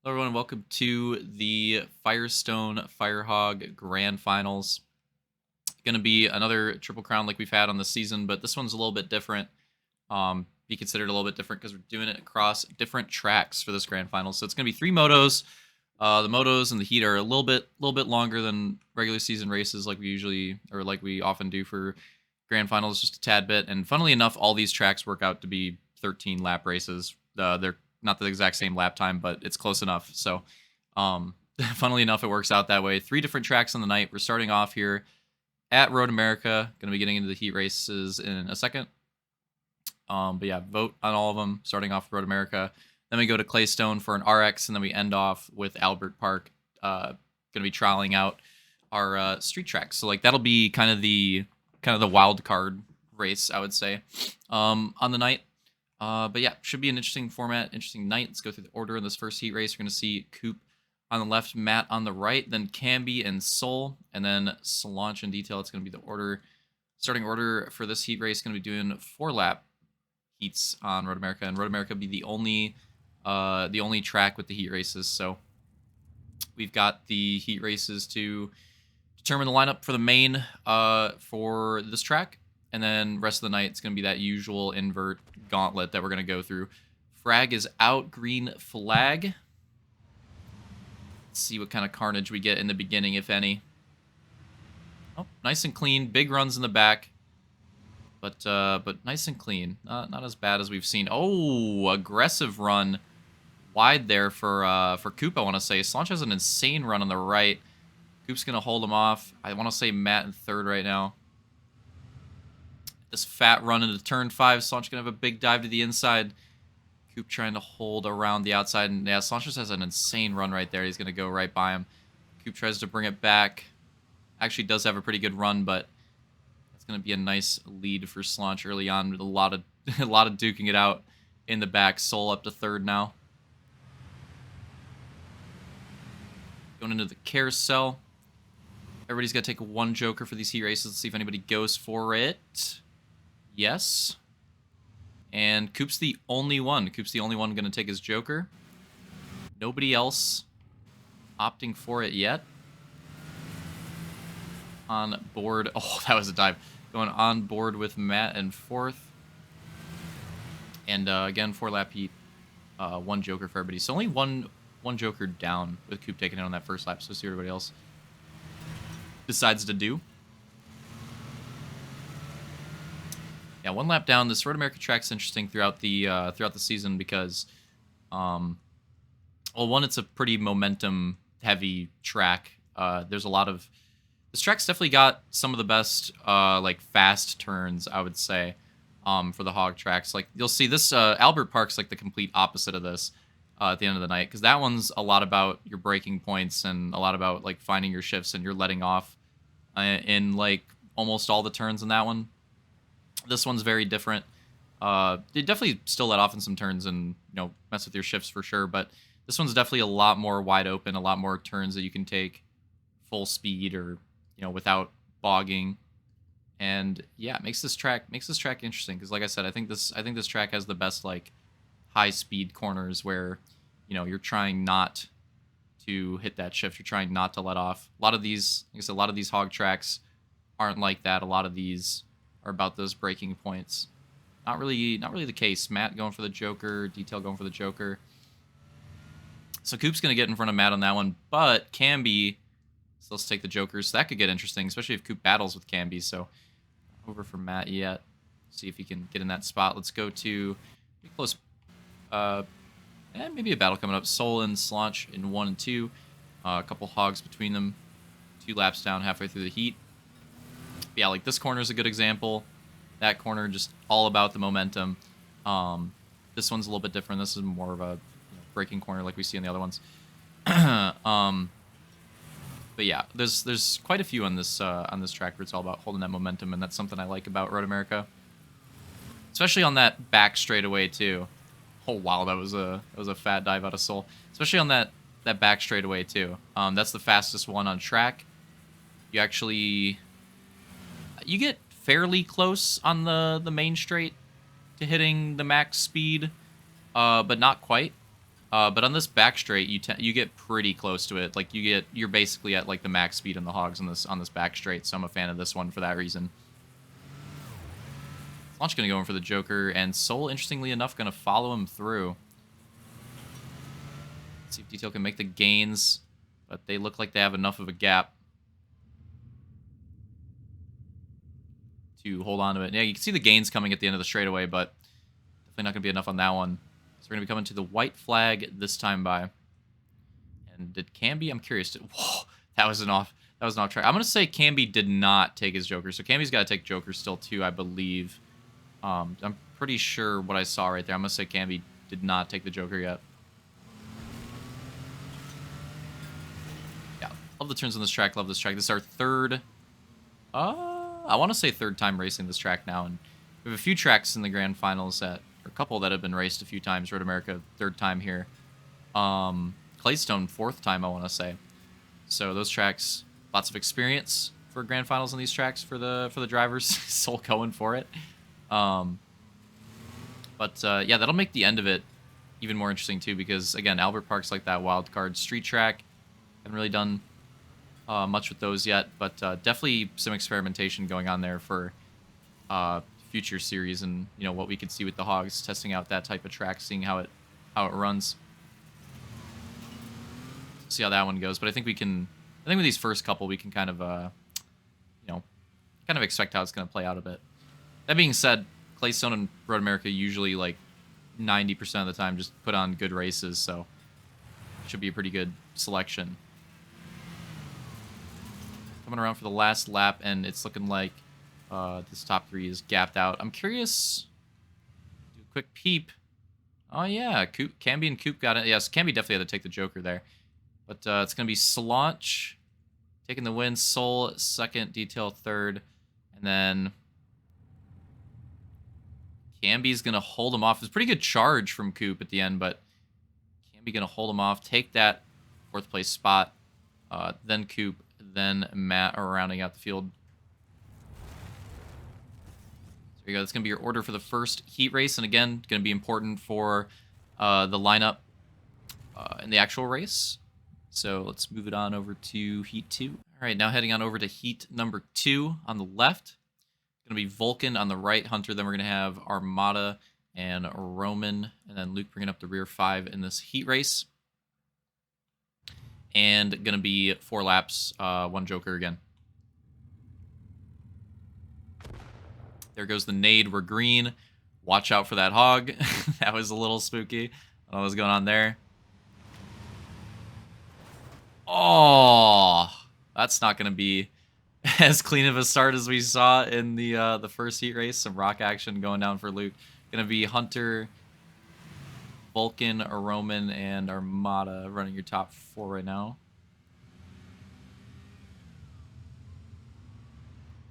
Hello, everyone. Welcome to the Firestone Firehog Grand Finals. Going to be another Triple Crown like we've had on the season, but this one's a little bit different. Be considered a little bit different because we're doing it across different tracks for this Grand Finals. So it's going to be 3 motos. The motos and the heat are a little bit longer than regular season races, like we often do for Grand Finals, just a tad bit. And funnily enough, all these tracks work out to be 13 lap races. They're not the exact same lap time, but it's close enough. So, funnily enough, it works out that way. 3 different tracks on the night. We're starting off here at Road America. Going to be getting into the heat races in a second. But yeah, vote on all of them, starting off with Road America. Then we go to Claystone for an RX, and then we end off with Albert Park. Going to be trialing out our street tracks. So like that'll be kind of the wild card race, I would say, on the night. But yeah, should be an interesting format, interesting night. Let's go through the order in this first heat race. We're going to see Coop on the left, Matt on the right, then Camby and Soul, and then Solange and Detail. It's going to be the order. Starting order for this heat race, going to be doing 4-lap heats on Road America, and Road America will be the only track with the heat races. So we've got the heat races to determine the lineup for the main for this track. And then rest of the night, it's going to be that usual invert gauntlet that we're going to go through. Frag is out, green flag. Let's see what kind of carnage we get in the beginning, if any. Oh, nice and clean. Big runs in the back. But nice and clean. Not as bad as we've seen. Oh, aggressive run wide there for Coop, I want to say. Solange has an insane run on the right. Coop's going to hold him off. I want to say Matt in third right now. This fat run into turn 5. Solange going to have a big dive to the inside. Coop trying to hold around the outside. And yeah, Solange has an insane run right there. He's going to go right by him. Coop tries to bring it back. Actually does have a pretty good run, but it's going to be a nice lead for Solange early on. With a lot of duking it out in the back. Soul up to third now. Going into the carousel. Everybody's got to take 1 joker for these heat races. Let's see if anybody goes for it. Yes. And Coop's the only one. Coop's the only one going to take his joker. Nobody else opting for it yet. On board. Oh, that was a dive. Going on board with Matt in fourth. And again, 4-lap heat. 1 joker for everybody. So only one joker down with Coop taking it on that first lap. So see what everybody else decides to do. Yeah, 1 lap down. This Road America track's interesting throughout the season because, well, one, it's a pretty momentum-heavy track. There's a lot of this track's definitely got some of the best like fast turns, I would say, for the hog tracks. Like you'll see this Albert Park's like the complete opposite of this at the end of the night, because that one's a lot about your braking points and a lot about like finding your shifts, and you're letting off in like almost all the turns in that one. This one's very different. They definitely still let off in some turns and mess with your shifts for sure, but this one's definitely a lot more wide open, a lot more turns that you can take full speed or without bogging. And yeah, it makes this track interesting because, like I said, I think this track has the best like high speed corners where you're trying not to hit that shift, you're trying not to let off. A lot of these, like I said, a lot of these hog tracks aren't like that. A lot of these are about those breaking points. Not really the case. Matt going for the joker, Detail going for the joker. So Coop's gonna get in front of Matt on that one, but Camby still let's take the jokers. So that could get interesting, especially if Coop battles with Camby. So over for Matt yet. See if he can get in that spot. Let's go to pretty close. Maybe a battle coming up. Soul and Solange in 1 and 2. A couple hogs between them. 2 laps down, halfway through the heat. Yeah, like this corner is a good example. That corner just all about the momentum. This one's a little bit different. This is more of a braking corner like we see in the other ones. But yeah, there's quite a few on this track where it's all about holding that momentum, and that's something I like about Road America, especially on that back straightaway too. Oh wow, that was a fat dive out of Soul, especially on that back straightaway too. That's the fastest one on track. You get fairly close on the main straight to hitting the max speed, but not quite. But on this back straight, you get pretty close to it. Like you're basically at like the max speed on the hogs on this back straight. So I'm a fan of this one for that reason. Launch gonna go in for the Joker, and Soul, interestingly enough, gonna follow him through. Let's see if Detail can make the gains, but they look like they have enough of a gap to hold on to it. Yeah, you can see the gains coming at the end of the straightaway, but definitely not gonna be enough on that one. So we're gonna be coming to the white flag this time by. And did Camby? I'm curious. Whoa, that was an off track. I'm gonna say Camby did not take his Joker, so Camby's got to take Joker still too, I believe. I'm pretty sure what I saw right there. I'm gonna say Camby did not take the Joker yet. Yeah, love the turns on this track. Love this track. This is our third. I want to say third time racing this track now, and we have a few tracks in the grand finals or a couple that have been raced a few times. Road America, third time here. Claystone, fourth time, I want to say. So those tracks, lots of experience for grand finals on these tracks for the drivers. Soul going for it. Yeah, that'll make the end of it even more interesting too, because again, Albert Park's like that wild card street track. Haven't really done much with those yet, but definitely some experimentation going on there for future series, and what we could see with the Hogs, testing out that type of track, seeing how it runs. See how that one goes, but I think with these first couple we can kind of expect how it's going to play out a bit. That being said, Claystone and Road America usually like 90% of the time just put on good races, so it should be a pretty good selection. Coming around for the last lap, and it's looking like this top three is gapped out. I'm curious. Do a quick peep. Oh yeah, Camby and Coop got it. Yes, Camby definitely had to take the Joker there. But it's going to be Slaunch taking the win, Soul second, Detail third, and then Camby's going to hold him off. It's a pretty good charge from Coop at the end, but Camby going to hold him off, take that fourth place spot, then Coop, then Matt are rounding out the field. So there you go. That's going to be your order for the first heat race, and again, going to be important for the lineup in the actual race. So let's move it on over to Heat 2. All right, now heading on over to Heat number 2 on the left. Going to be Vulcan on the right, Hunter. Then we're going to have Armada and Roman, and then Luke bringing up the rear 5 in this heat race. And going to be 4 laps, 1 Joker again. There goes the nade. We're green. Watch out for that hog. That was a little spooky. I don't know what was going on there. Oh, that's not going to be as clean of a start as we saw in the first heat race. Some rock action going down for Luke. Going to be Hunter, Vulcan, Roman, and Armada running your top 4 right now.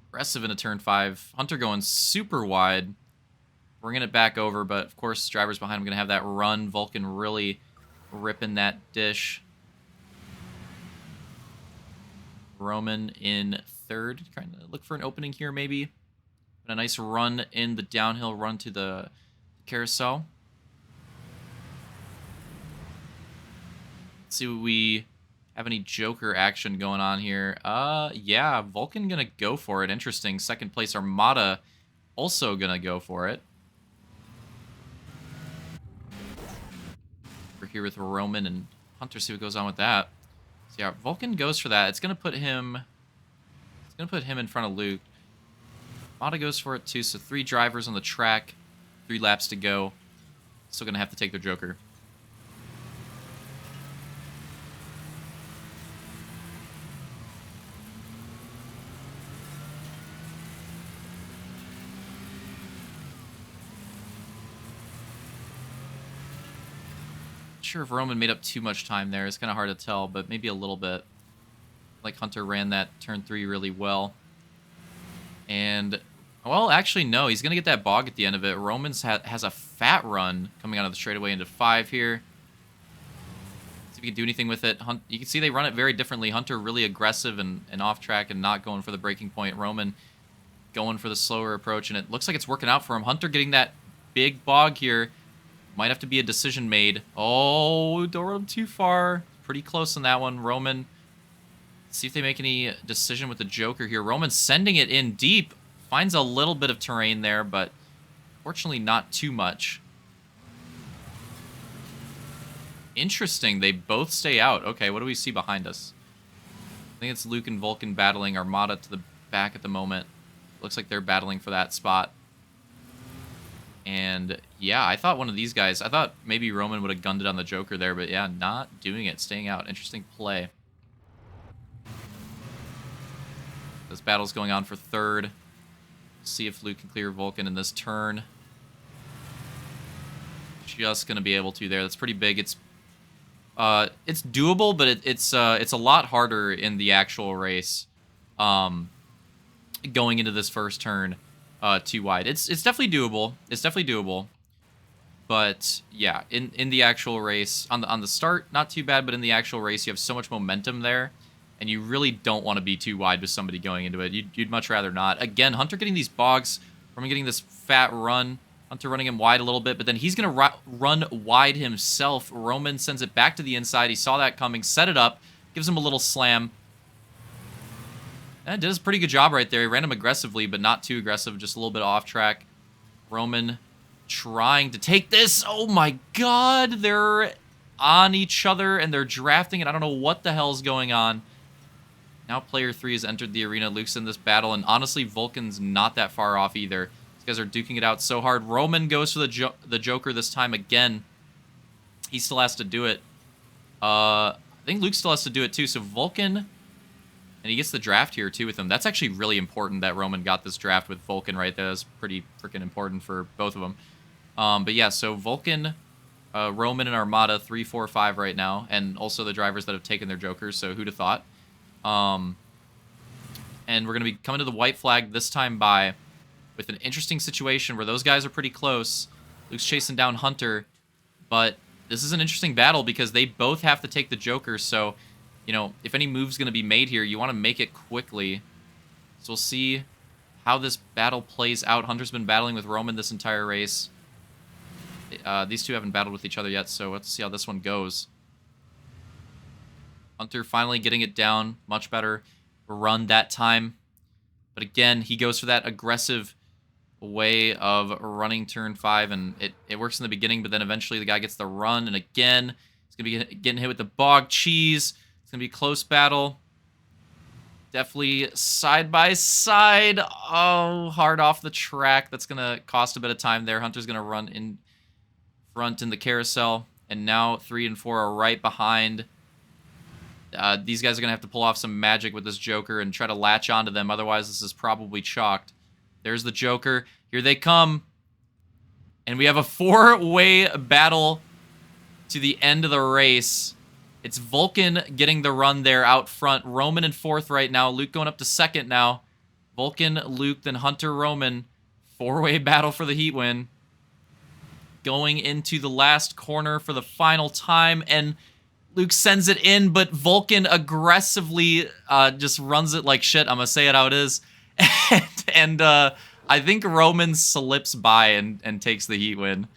Aggressive into turn 5. Hunter going super wide. Bringing it back over, but of course, drivers behind him going to have that run. Vulcan really ripping that dish. Roman in third, trying to look for an opening here maybe. But a nice run in the downhill run to the carousel. Let's see if we have any Joker action going on here. Yeah, Vulcan gonna go for it. Interesting. Second place, Armada also gonna go for it. We're here with Roman and Hunter, see what goes on with that. Yeah, Vulcan goes for that. It's gonna put him in front of Luke. Mata goes for it too, so 3 drivers on the track, 3 laps to go. Still gonna have to take their Joker. Sure if Roman made up too much time there. It's kind of hard to tell, but maybe a little bit. Like Hunter ran that turn 3 really well. And, well, actually, no. He's going to get that bog at the end of it. Roman's has a fat run coming out of the straightaway into 5 here. See if he can do anything with it. You can see they run it very differently. Hunter really aggressive and off track and not going for the breaking point. Roman going for the slower approach, and it looks like it's working out for him. Hunter getting that big bog here. Might have to be a decision made. Oh, don't run too far. Pretty close on that one. Roman, see if they make any decision with the Joker here. Roman sending it in deep. Finds a little bit of terrain there, but fortunately not too much. Interesting. They both stay out. Okay, what do we see behind us? I think it's Luke and Vulcan battling Armada to the back at the moment. Looks like they're battling for that spot. And yeah, I thought one of these guys, I thought maybe Roman would have gunned it on the Joker there, but yeah, not doing it, staying out. Interesting play. This battle's going on for third. See if Luke can clear Vulcan in this turn. Just gonna be able to there. That's pretty big. It's doable, but it's a lot harder in the actual race. Going into this first turn, too wide. It's definitely doable. It's definitely doable. But yeah, in the actual race, on the start, not too bad. But in the actual race, you have so much momentum there, and you really don't want to be too wide with somebody going into it. You'd much rather not. Again, Hunter getting these bogs, Roman getting this fat run. Hunter running him wide a little bit, but then he's going to run wide himself. Roman sends it back to the inside. He saw that coming, set it up, gives him a little slam. That does a pretty good job right there. He ran him aggressively, but not too aggressive, just a little bit off track. Roman trying to take this. Oh my god, they're on each other, and they're drafting it. I don't know what the hell's going on. Now player 3 has entered the arena. Luke's in this battle, and honestly, Vulcan's not that far off either. Guys are duking it out so hard. Roman goes for the Joker this time again. He still has to do it. I think Luke still has to do it too. So Vulcan, and he gets the draft here too with him. That's actually really important that Roman got this draft with Vulcan right there. That's pretty freaking important for both of them. But yeah, so Vulcan, Roman, and Armada 3, 4, 5 right now, and also the drivers that have taken their Jokers. So who'd have thought? And we're gonna be coming to the white flag this time by. With an interesting situation where those guys are pretty close. Luke's chasing down Hunter. But this is an interesting battle because they both have to take the Joker. So, you know, if any move's going to be made here, you want to make it quickly. So we'll see how this battle plays out. Hunter's been battling with Roman this entire race. These two haven't battled with each other yet, so let's see how this one goes. Hunter finally getting it down. Much better run that time. But again, he goes for that aggressive way of running turn 5, and it works in the beginning, but then eventually the guy gets the run, and again, he's going to be getting hit with the bog cheese. It's going to be a close battle. Definitely side by side. Oh, hard off the track. That's going to cost a bit of time there. Hunter's going to run in front in the carousel, and now 3 and 4 are right behind. These guys are going to have to pull off some magic with this Joker and try to latch onto them. Otherwise, this is probably chalked. There's the Joker. Here they come. And we have a 4-way battle to the end of the race. It's Vulcan getting the run there out front. Roman in 4th right now. Luke going up to 2nd now. Vulcan, Luke, then Hunter, Roman. 4-way battle for the heat win. Going into the last corner for the final time. And Luke sends it in, but Vulcan aggressively just runs it like shit. I'm going to say it how it is. and I think Roman slips by and takes the heat win.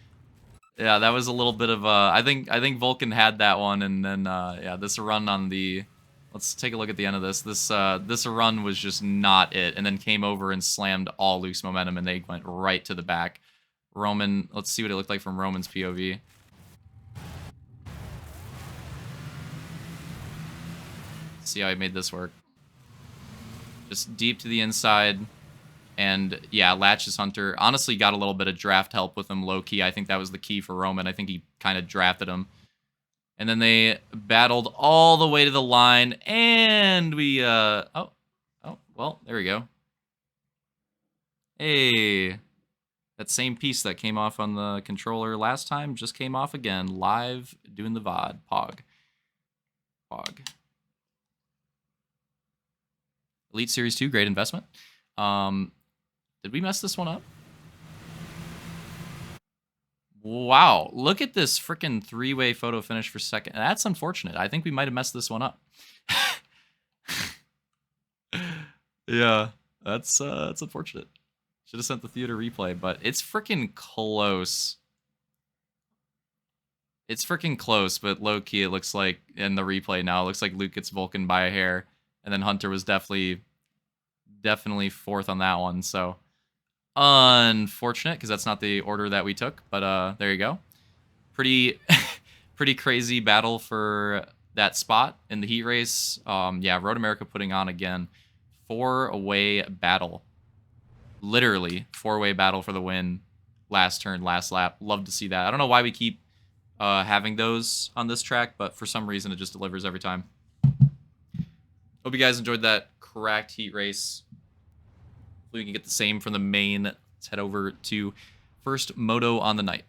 Yeah, that was a little bit of I think Vulcan had that one, and then yeah, this run on the. Let's take a look at the end of this. This run was just not it, and then came over and slammed all Luke's momentum, and they went right to the back. Roman, let's see what it looked like from Roman's POV. See how he made this work. Just deep to the inside. And yeah, latches Hunter. Honestly, got a little bit of draft help with him low-key. I think that was the key for Roman. I think he kind of drafted him. And then they battled all the way to the line. And we, oh, well, there we go. Hey. That same piece that came off on the controller last time just came off again. Live doing the VOD. Pog. Elite Series 2, great investment. Did we mess this one up? Wow, look at this freaking 3-way photo finish for second. That's unfortunate. I think we might have messed this one up. Yeah, that's unfortunate. Should have sent the theater replay, but it's freaking close. It's freaking close, but low key, it looks like in the replay now, it looks like Luke gets Vulcan by a hair, and then Hunter was definitely fourth on that one. So unfortunate because that's not the order that we took, but there you go. Pretty pretty crazy battle for that spot in the heat race. Yeah, Road America putting on again 4-way battle, literally 4-way battle for the win. Last turn, last lap. Love to see that. I don't know why we keep having those on this track, but for some reason it just delivers every time. Hope you guys enjoyed that cracked heat race. Hopefully we can get the same from the main. Let's head over to first moto on the night.